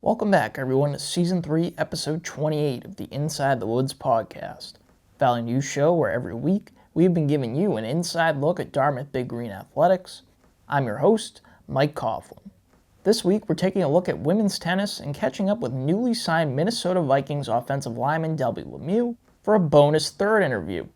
Welcome back, everyone, to Season 3, Episode 28 of the Inside the Woods podcast, a Valley News show where every week we've been giving you an inside look at Dartmouth Big Green Athletics. I'm your host, Mike Coughlin. This week we're taking a look at women's tennis and catching up with newly signed Minnesota Vikings offensive lineman Delby Lemieux for a bonus third interview.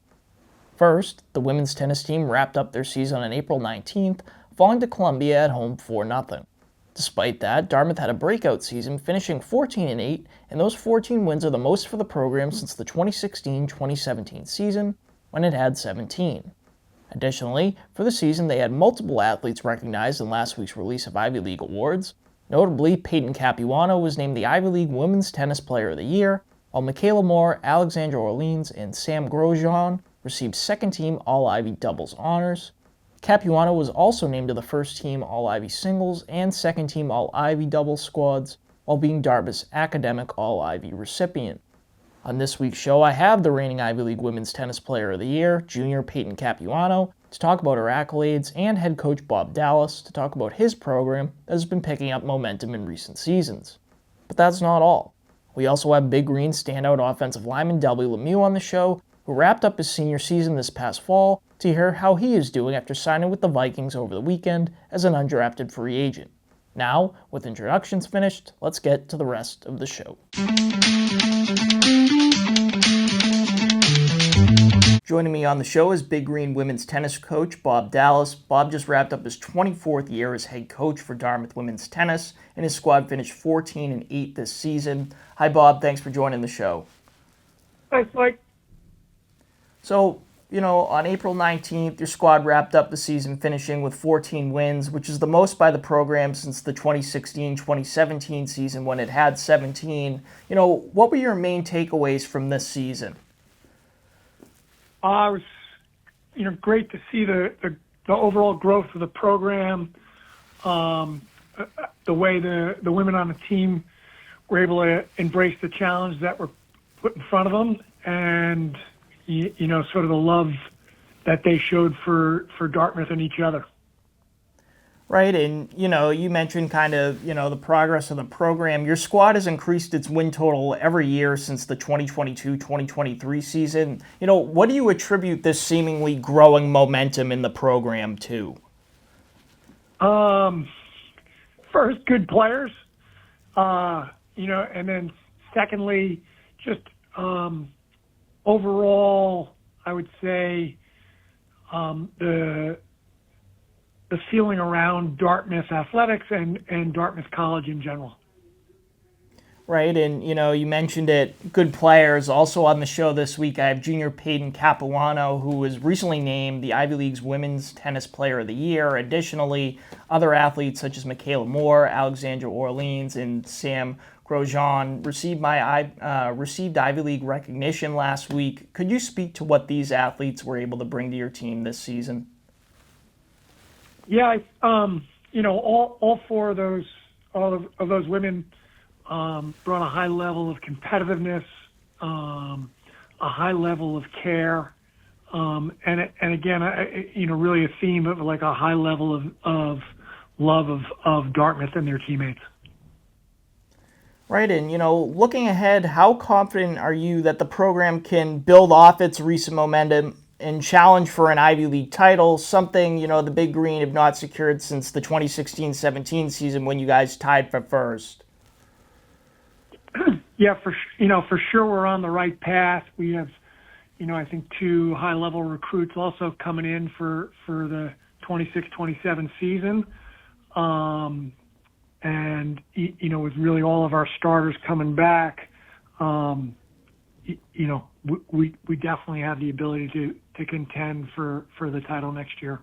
First, the women's tennis team wrapped up their season on April 19th, falling to Columbia at home 4-0. Despite that, Dartmouth had a breakout season, finishing 14-8, and those 14 wins are the most for the program since the 2016-2017 season, when it had 17. Additionally, for the season they had multiple athletes recognized in last week's release of Ivy League awards. Notably, Peyton Capuano was named the Ivy League Women's Tennis Player of the Year, while Michaela Moore, Alexandra Orleans, and Sam Grosjean received second-team All-Ivy doubles honors. Capuano was also named to the first-team All-Ivy singles and second-team All-Ivy doubles squads, while being Dartmouth's academic All-Ivy recipient. On this week's show, I have the reigning Ivy League Women's Tennis Player of the Year, junior Peyton Capuano, to talk about her accolades, and head coach Bob Dallis to talk about his program that has been picking up momentum in recent seasons. But that's not all. We also have Big Green standout offensive lineman Delby Lemieux on the show, who wrapped up his senior season this past fall, to hear how he is doing after signing with the Vikings over the weekend as an undrafted free agent. Now, with introductions finished, let's get to the rest of the show. Joining me on the show is Big Green women's tennis coach Bob Dallis. Bob just wrapped up his 24th year as head coach for Dartmouth women's tennis, and his squad finished 14-8 this season. Hi Bob, thanks for joining the show. Thanks, Mike. So, on April 19th, your squad wrapped up the season finishing with 14 wins, which is the most by the program since the 2016-2017 season when it had 17. What were your main takeaways from this season? It was, great to see the overall growth of the program, the way the women on the team were able to embrace the challenge that were put in front of them, and sort of the love that they showed for Dartmouth and each other. Right, and, you mentioned kind of, the progress of the program. Your squad has increased its win total every year since the 2022-2023 season. What do you attribute this seemingly growing momentum in the program to? First, good players, and then secondly, just overall, I would say the feeling around Dartmouth athletics and Dartmouth College in general. Right, and you mentioned it, good players. Also on the show this week, I have junior Peyton Capuano, who was recently named the Ivy League's Women's Tennis Player of the Year. Additionally, other athletes such as Michaela Moore, Alexandra Orleans, and Sam Grosjean received Ivy League recognition last week. Could you speak to what these athletes were able to bring to your team this season? Yeah, all four of those women brought a high level of competitiveness, a high level of care, and again, really a theme of like a high level of love of Dartmouth and their teammates. Right, and looking ahead, how confident are you that the program can build off its recent momentum and challenge for an Ivy League title, something, the Big Green have not secured since the 2016-17 season when you guys tied for first? Yeah, for sure we're on the right path. We have, I think two high-level recruits also coming in for the 26-27 season. And, with really all of our starters coming back, we definitely have the ability to contend for the title next year.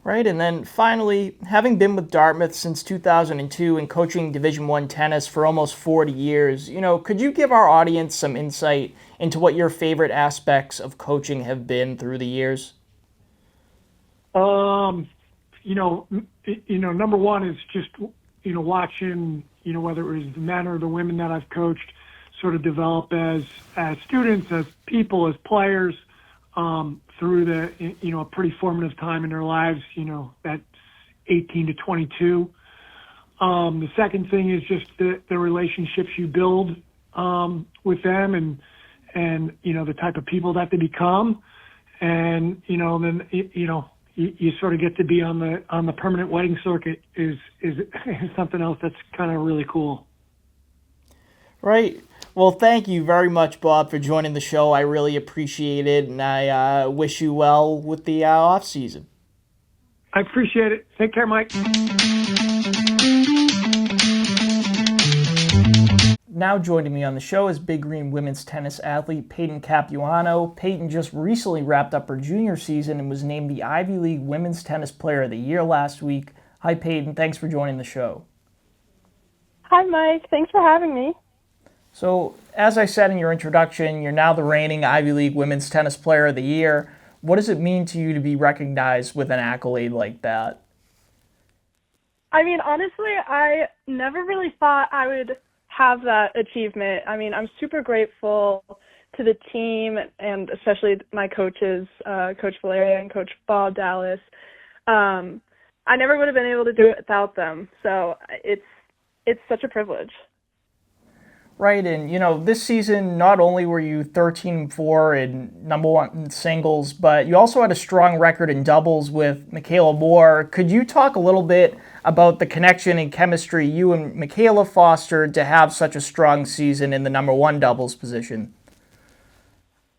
Right, and then finally, having been with Dartmouth since 2002 and coaching Division I tennis for almost 40 years, could you give our audience some insight into what your favorite aspects of coaching have been through the years? Number one is just, watching, whether it was the men or the women that I've coached sort of develop as students, as people, as players, through the, a pretty formative time in their lives, that's 18 to 22. The second thing is just the relationships you build with them, and the type of people that they become, and then you sort of get to be on the permanent wedding circuit is something else that's kind of really cool. Right. Well, thank you very much, Bob, for joining the show. I really appreciate it, and I wish you well with the off season. I appreciate it. Take care, Mike. Now joining me on the show is Big Green women's tennis athlete Peyton Capuano. Peyton just recently wrapped up her junior season and was named the Ivy League Women's Tennis Player of the Year last week. Hi, Peyton. Thanks for joining the show. Hi, Mike. Thanks for having me. So, as I said in your introduction, you're now the reigning Ivy League Women's Tennis Player of the Year. What does it mean to you to be recognized with an accolade like that? I mean, honestly, I never really thought I would have that achievement. I mean, I'm super grateful to the team and especially my coaches, Coach Valeria and Coach Bob Dallis. I never would have been able to do it without them. So it's such a privilege. Right, and this season, not only were you 13-4 in number one in singles, but you also had a strong record in doubles with Michaela Moore. Could you talk a little bit about the connection and chemistry you and Michaela fostered to have such a strong season in the number one doubles position?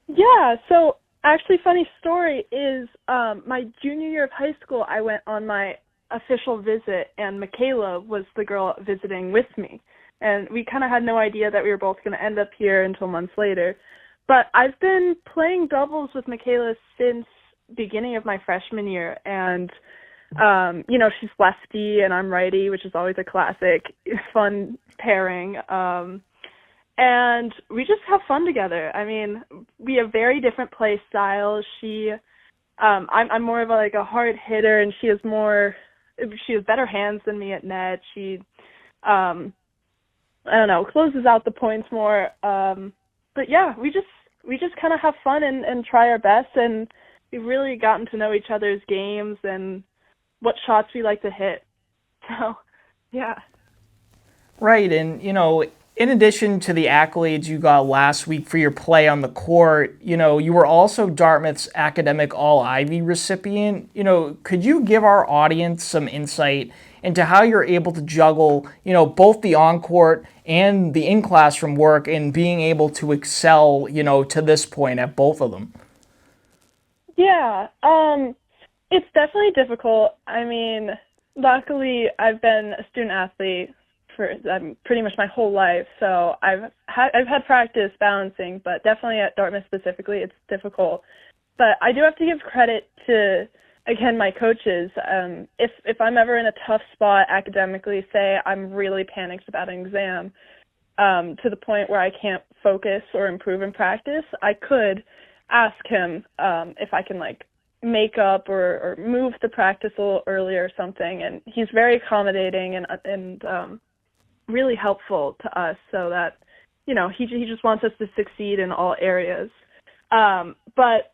Yeah, so actually, funny story is my junior year of high school, I went on my official visit, and Michaela was the girl visiting with me. And we kind of had no idea that we were both going to end up here until months later. But I've been playing doubles with Michaela since beginning of my freshman year. And, she's lefty and I'm righty, which is always a classic, fun pairing. And we just have fun together. I mean, we have very different play styles. I'm more of a hard hitter, and she has better hands than me at net. She, closes out the points more. But yeah, we just kind of have fun and try our best, and we've really gotten to know each other's games and what shots we like to hit. So, yeah. Right, and in addition to the accolades you got last week for your play on the court, you were also Dartmouth's academic All-Ivy recipient. Could you give our audience some insight into how you're able to juggle, both the on-court and the in-classroom work and being able to excel, to this point at both of them? Yeah, it's definitely difficult. I mean, luckily I've been a student athlete for pretty much my whole life, so I've had practice balancing, but definitely at Dartmouth specifically, it's difficult. But I do have to give credit to, again, my coaches. If I'm ever in a tough spot academically, say I'm really panicked about an exam, to the point where I can't focus or improve in practice, I could ask him if I can make up or move the practice a little earlier or something, and he's very accommodating and really helpful to us, so that he just wants us to succeed in all areas. But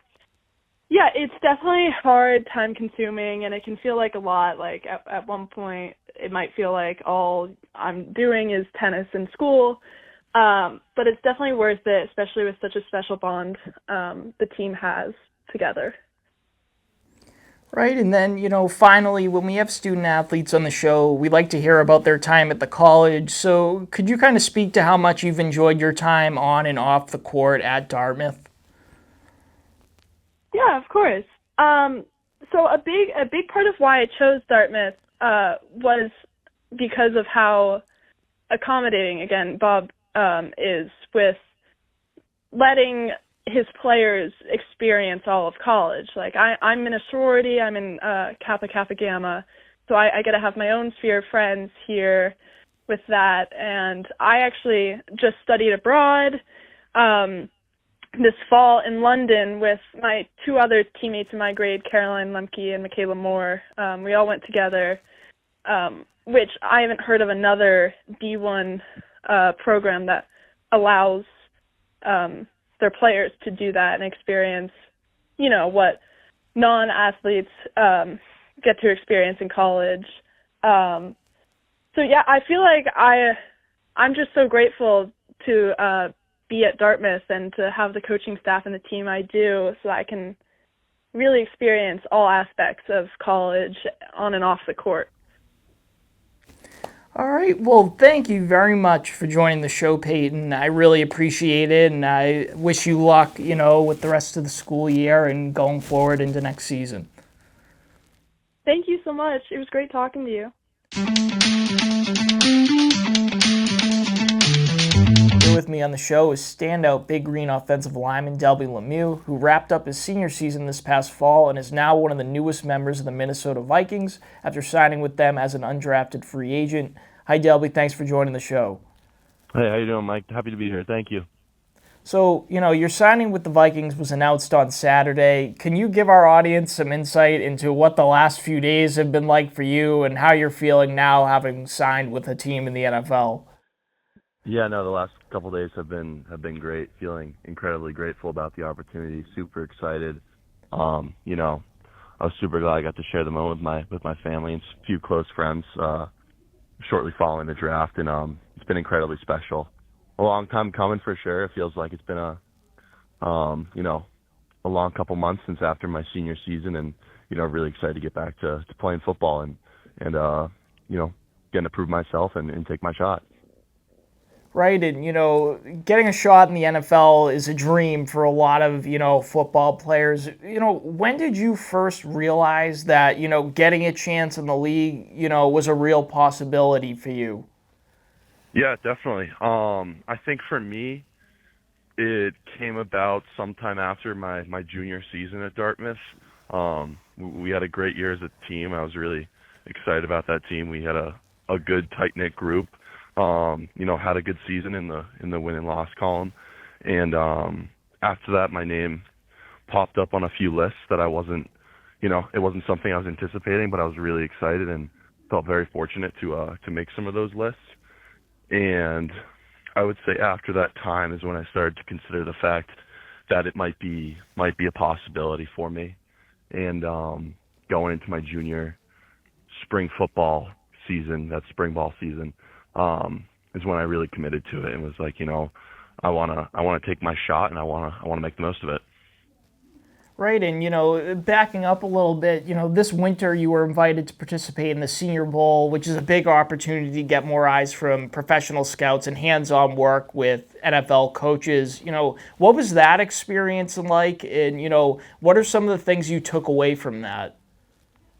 yeah, it's definitely hard, time consuming, and it can feel like a lot. Like at one point it might feel like all I'm doing is tennis and school, but it's definitely worth it, especially with such a special bond the team has together. Right, and then, finally, when we have student athletes on the show, we like to hear about their time at the college. So could you kind of speak to how much you've enjoyed your time on and off the court at Dartmouth? Yeah, of course. So a big part of why I chose Dartmouth was because of how accommodating, again, Bob is with letting his players experience all of college. Like I'm in a sorority, I'm in Kappa Gamma, so I get to have my own sphere of friends here with that. And I actually just studied abroad this fall in London with my two other teammates in my grade, Caroline Lemke and Michaela Moore. We all went together, which I haven't heard of another D1 program that allows their players to do that and experience, what non-athletes get to experience in college. So yeah, I feel like I'm just so grateful to be at Dartmouth and to have the coaching staff and the team I do, so that I can really experience all aspects of college on and off the court. All right. Well, thank you very much for joining the show, Peyton. I really appreciate it, and I wish you luck, with the rest of the school year and going forward into next season. Thank you so much. It was great talking to you. Here with me on the show is standout Big Green offensive lineman Delby Lemieux, who wrapped up his senior season this past fall and is now one of the newest members of the Minnesota Vikings after signing with them as an undrafted free agent. Hi, Delby. Thanks for joining the show. Hey, how you doing, Mike? Happy to be here. Thank you. So, your signing with the Vikings was announced on Saturday. Can you give our audience some insight into what the last few days have been like for you and how you're feeling now having signed with a team in the NFL? Yeah, no, the last couple of days have been great. Feeling incredibly grateful about the opportunity. Super excited. I was super glad I got to share the moment with my family and a few close friends shortly following the draft, and it's been incredibly special. A long time coming for sure. It feels like it's been a long couple months since after my senior season, and really excited to get back to playing football and getting to prove myself and take my shot. Right, and getting a shot in the NFL is a dream for a lot of football players. When did you first realize that getting a chance in the league was a real possibility for you? Yeah, definitely. I think for me, it came about sometime after my junior season at Dartmouth. We had a great year as a team. I was really excited about that team. We had a good tight-knit group. Had a good season in the win and loss column, and after that, my name popped up on a few lists that I wasn't, it wasn't something I was anticipating, but I was really excited and felt very fortunate to make some of those lists. And I would say after that time is when I started to consider the fact that it might be a possibility for me. And going into my junior spring football season, that spring ball season, is when I really committed to it and was like, I want to take my shot and I want to make the most of it. Right, and backing up a little bit, this winter you were invited to participate in the Senior Bowl, which is a big opportunity to get more eyes from professional scouts and hands-on work with NFL coaches. What was that experience like, and what are some of the things you took away from that?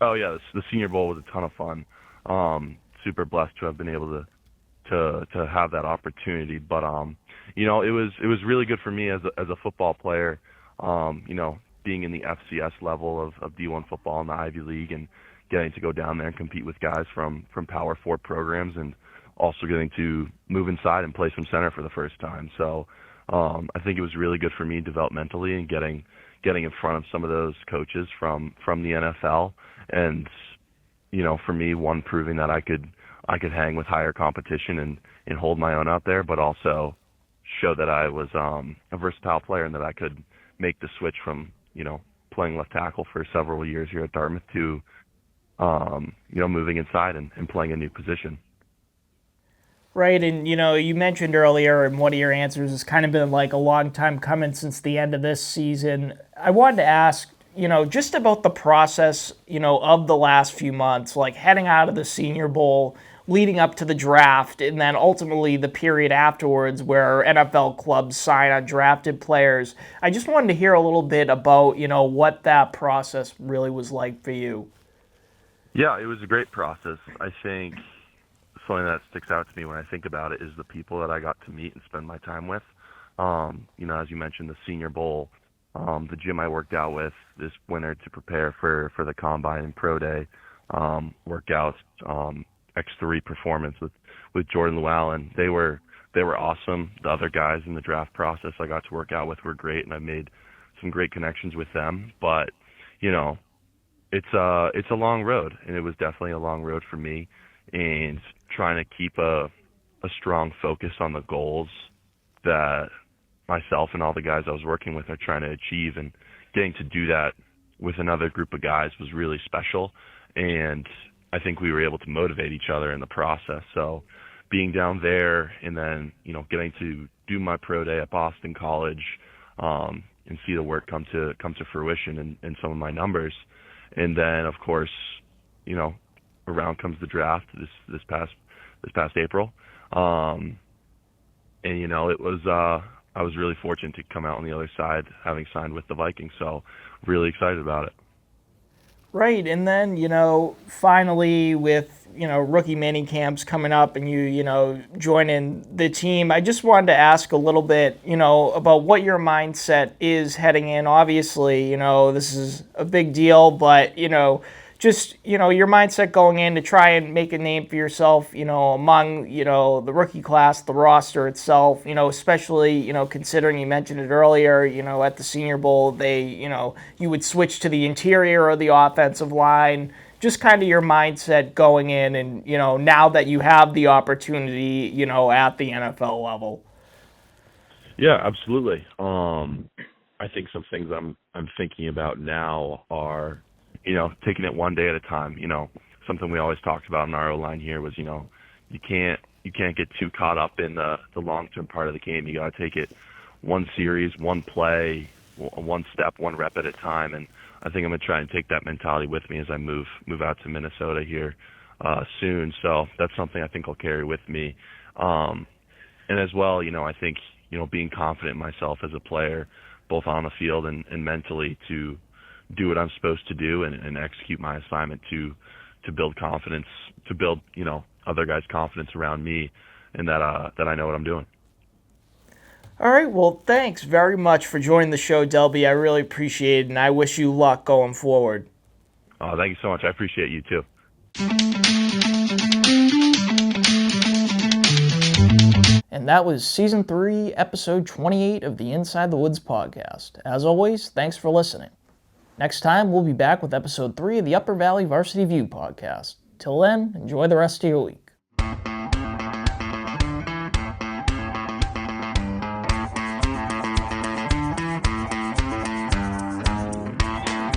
Oh yeah, the Senior Bowl was a ton of fun. Super blessed to have been able to have that opportunity, but it was really good for me as a football player. Being in the FCS level of D1 football in the Ivy League and getting to go down there and compete with guys from Power 4 programs, and also getting to move inside and play some center for the first time. So I think it was really good for me developmentally and getting in front of some of those coaches from the NFL, and for me, one, proving that I could hang with higher competition and hold my own out there, but also show that I was a versatile player and that I could make the switch from playing left tackle for several years here at Dartmouth to moving inside and playing a new position. Right, and you mentioned earlier in one of your answers, it's kind of been like a long time coming since the end of this season. I wanted to ask, just about the process, of the last few months, like heading out of the Senior Bowl, leading up to the draft, and then ultimately the period afterwards where NFL clubs sign undrafted players. I just wanted to hear a little bit about, what that process really was like for you. Yeah, it was a great process. I think something that sticks out to me when I think about it is the people that I got to meet and spend my time with. As you mentioned, the Senior Bowl, the gym I worked out with this winter to prepare for the Combine and Pro Day, workouts, X3 performance with Jordan Llewellyn. They were awesome. The other guys in the draft process I got to work out with were great, and I made some great connections with them. But it's a long road, and it was definitely a long road for me. And trying to keep a strong focus on the goals that myself and all the guys I was working with are trying to achieve, and getting to do that with another group of guys was really special. And I think we were able to motivate each other in the process. So being down there and then, getting to do my pro day at Boston College, and see the work come to fruition in some of my numbers. And then of course, around comes the draft this past April. And it was I was really fortunate to come out on the other side having signed with the Vikings. So really excited about it. Right, and then, finally with, rookie mini camps coming up and you joining the team, I just wanted to ask a little bit, about what your mindset is heading in. Obviously, this is a big deal, but, just, your mindset going in to try and make a name for yourself, among, the rookie class, the roster itself, especially, considering you mentioned it earlier, at the Senior Bowl, they, you would switch to the interior of the offensive line, just kind of your mindset going in and, now that you have the opportunity, at the NFL level. Yeah, absolutely. I think some things I'm thinking about now are, taking it one day at a time. Something we always talked about in our O-line here was, you can't get too caught up in the long-term part of the game. You got to take it one series, one play, one step, one rep at a time. And I think I'm going to try and take that mentality with me as I move out to Minnesota here soon. So that's something I think I'll carry with me. And as well, I think, being confident in myself as a player, both on the field and mentally, to do what I'm supposed to do and execute my assignment to build confidence, to build, other guys' confidence around me, and that I know what I'm doing. All right, well, thanks very much for joining the show, Delby. I really appreciate it, and I wish you luck going forward. Thank you so much. I appreciate you too. And that was Season 3, Episode 28 of the Inside the Woods podcast. As always, thanks for listening. Next time, we'll be back with Episode 3 of the Upper Valley Varsity View podcast. Till then, enjoy the rest of your week.